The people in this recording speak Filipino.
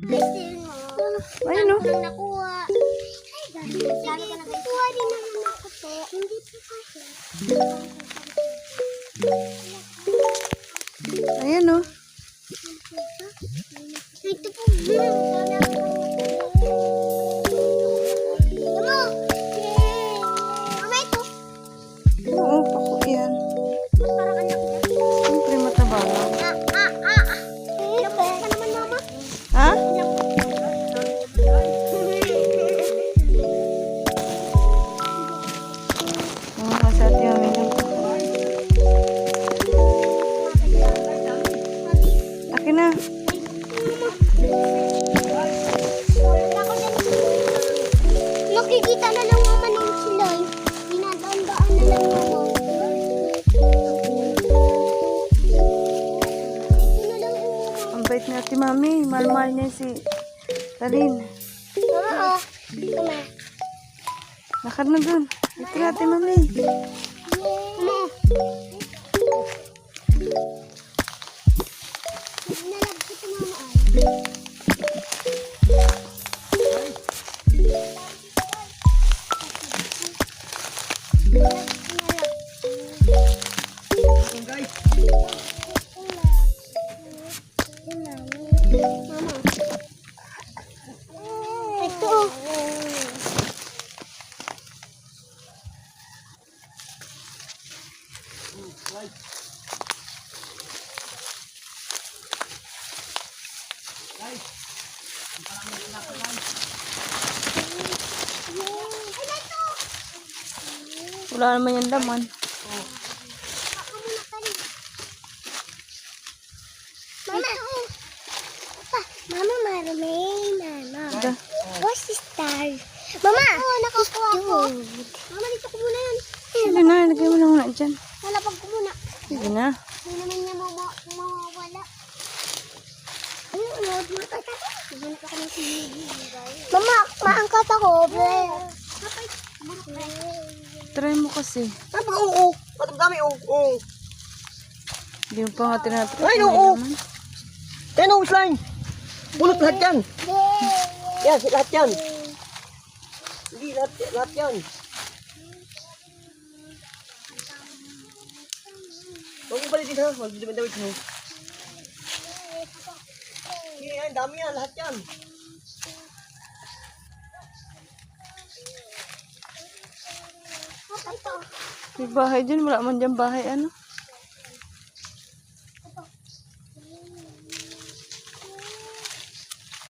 Ayun o. Nakuha. Sige, kukuha din naman ako to. Hindi po kasi. Ayan o. Ito po. Mama! Mama, ito. Oo, pako yan. Parang anak niya. Siyempre mataba lang. Ilang buwan ka naman, Mama? Ha? Ilang buwan? Oo, kasi ate Mami lang po. Akin na. Nakikita na lang, Mama, ng sila. Dinadaan-daan na lang, Mama. Ito na lang, Mama. Ang bait ni ate Mami. Mahal-mahal niya si Tarin. Mama, oh. Mama. Lakad na dun. Ito na ate Mami. Mama. Nalagay ko, Mama, ay. Mama. Ito. Wala naman yung laman. Mama. Papa, Mama, marami. Mama. Da. What's the star? Mama! Oo, nakakuha ko. Mama, dito ko muna yan. Sige na, lagay mo na muna dyan. Nalapag ko muna. Sige na. Hindi naman niya mawawala. Ayun, ano, matata. Maghanap ako ng sinigi. Mama, maangkat ako. Try mo kasi. Ano ba? Oo. Matagdami. Oo. Hindi mo pa nga tinatry. Ay, oo. Yan o, slime. Bulot lahat yan. Yan, lahat yan. Hindi, lahat yan. Huwag mo palitin ha. Huwag mo damit mo. Yan, dami yan. Lahat yan. May bahay dyan. Wala man dyan bahay. Ano?